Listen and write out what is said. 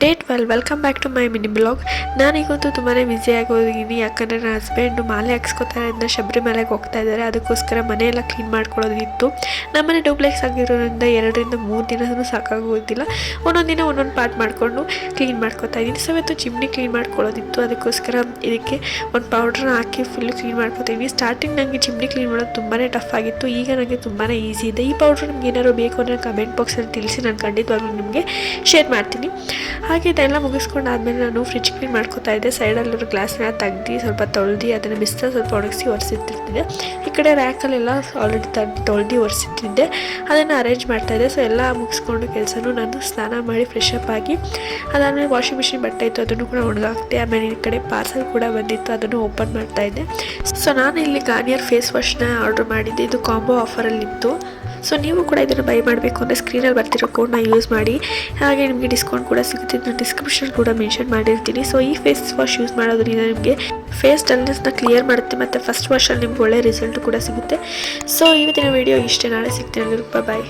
Day 12 welcome back to my mini blog. ನಾನೀಗಂತೂ ತುಂಬಾ ಬ್ಯುಸಿಯಾಗಿ ಹೋಗಿದ್ದೀನಿ, ಯಾಕಂದರೆ ನನ್ನ ಹಸ್ಬೆಂಡು ಮಾಲೆ ಹಾಕ್ಸ್ಕೊತಾರೆ ಅದನ್ನ ಶಬರಿಮಲೆಗೆ ಹೋಗ್ತಾ ಇದ್ದಾರೆ. ಅದಕ್ಕೋಸ್ಕರ ಮನೆಯೆಲ್ಲ ಕ್ಲೀನ್ ಮಾಡ್ಕೊಳ್ಳೋದಿತ್ತು. ನಮ್ಮನೆ ಡೂಪ್ಲೆಕ್ಸ್ ಆಗಿರೋದ್ರಿಂದ 2-3 ದಿನ ಸಾಕಾಗೋದಿಲ್ಲ. ಒಂದೊಂದು ದಿನ ಒಂದೊಂದು ಪಾರ್ಟ್ ಮಾಡಿಕೊಂಡು ಕ್ಲೀನ್ ಮಾಡ್ಕೊತಾ ಇದ್ದೀನಿ. ಸೊ ಇವತ್ತು ಚಿಮ್ನಿ ಕ್ಲೀನ್ ಮಾಡ್ಕೊಳ್ಳೋದಿತ್ತು, ಅದಕ್ಕೋಸ್ಕರ ಇದಕ್ಕೆ ಒಂದು ಪೌಡ್ರನ್ನ ಹಾಕಿ ಫುಲ್ಲು ಕ್ಲೀನ್ ಮಾಡ್ಕೊತೀನಿ. ಸ್ಟಾರ್ಟಿಂಗ್ ನನಗೆ ಚಿಮ್ನಿ ಕ್ಲೀನ್ ಮಾಡೋದು ತುಂಬಾ ಟಫ್ ಆಗಿತ್ತು, ಈಗ ನನಗೆ ತುಂಬಾ ಈಸಿ ಇದೆ. ಈ ಪೌಡ್ರ್ ನಿಮ್ಗೆ ಏನಾದ್ರು ಬೇಕು ಅಂದರೆ ಕಮೆಂಟ್ ಬಾಕ್ಸಲ್ಲಿ ತಿಳಿಸಿ, ನಾನು ಖಂಡಿತವಾಗ್ಲೂ ನಿಮಗೆ ಶೇರ್ ಮಾಡ್ತೀನಿ. ಹಾಗೆ ಇದೆಲ್ಲ ಮುಗಿಸ್ಕೊಂಡು ಆದಮೇಲೆ ನಾನು ಫ್ರಿಜ್ ಕ್ಲೀನ್ ಮಾಡ್ಕೊತಾ ಇದ್ದೆ. ಸೈಡಲ್ಲಿರೋ ಗ್ಲಾಸ್ನ ತೆಗ್ದು ಸ್ವಲ್ಪ ತೊಳೆದು ಅದನ್ನು ಬಿಸಿಲು ಸ್ವಲ್ಪ ಒಣಗಿಸಿ ಒರೆಸಿಟ್ಟಿರ್ತಿದ್ದೆ. ಈ ಕಡೆ ರ್ಯಾಕಲ್ಲೆಲ್ಲ ಆಲ್ರೆಡಿ ತೊಳೆದು ಒರೆಸಿಟ್ಟಿದ್ದೆ, ಅದನ್ನು ಅರೇಂಜ್ ಮಾಡ್ತಾಯಿದ್ದೆ. ಸೊ ಎಲ್ಲ ಮುಗಿಸ್ಕೊಂಡು ಕೆಲಸನೂ ನಾನು ಸ್ನಾನ ಮಾಡಿ ಫ್ರೆಶ್ ಅಪ್ ಆಗಿ ಅದಾದಮೇಲೆ ವಾಷಿಂಗ್ ಮಿಷಿನ್ ಬಟ್ಟೆ ಇತ್ತು, ಅದನ್ನು ಕೂಡ ಒಣಗಾಕ್ತೆ. ಆಮೇಲೆ ಈ ಕಡೆ ಪಾರ್ಸಲ್ ಕೂಡ ಬಂದಿತ್ತು, ಅದನ್ನು ಓಪನ್ ಮಾಡ್ತಾಯಿದ್ದೆ. ಸೊ ನಾನು ಇಲ್ಲಿ ಗಾರ್ನಿಯರ್ ಫೇಸ್ ವಾಶ್ನ ಆರ್ಡರ್ ಮಾಡಿದ್ದೆ, ಇದು ಕಾಂಬೋ ಆಫರಲ್ಲಿತ್ತು. ಸೊ ನೀವು ಕೂಡ ಇದನ್ನು ಬೈ ಮಾಡಬೇಕು ಅಂದರೆ ಸ್ಕ್ರೀನಲ್ಲಿ ಬರ್ತಿರೋ ಕೋಡ್ನ ಯೂಸ್ ಮಾಡಿ, ಹಾಗೆ ನಿಮಗೆ ಡಿಸ್ಕೌಂಟ್ ಕೂಡ ಸಿಗುತ್ತೆ. ನಾನು ಡಿಸ್ಕ್ರಿಪ್ಷನ್ ಕೂಡ ಮೆನ್ಷನ್ ಮಾಡಿರ್ತೀನಿ. ಸೊ ಈ ಫೇಸ್ ವಾಶ್ ಯೂಸ್ ಮಾಡೋದ್ರಿಂದ ನಿಮಗೆ ಫೇಸ್ ಡಲ್ನೆಸ್ನ ಕ್ಲಿಯರ್ ಮಾಡುತ್ತೆ, ಮತ್ತು ಫಸ್ಟ್ ವಾಶಲ್ಲಿ ನಿಮ್ಗೆ ಒಳ್ಳೆ ರಿಸಲ್ಟ್ ಕೂಡ ಸಿಗುತ್ತೆ. ಸೊ ಇವತ್ತಿನ ವಿಡಿಯೋ ಇಷ್ಟೇ, ನಾಳೆ ಸಿಗ್ತೀನಿ. ಬಾಯ್.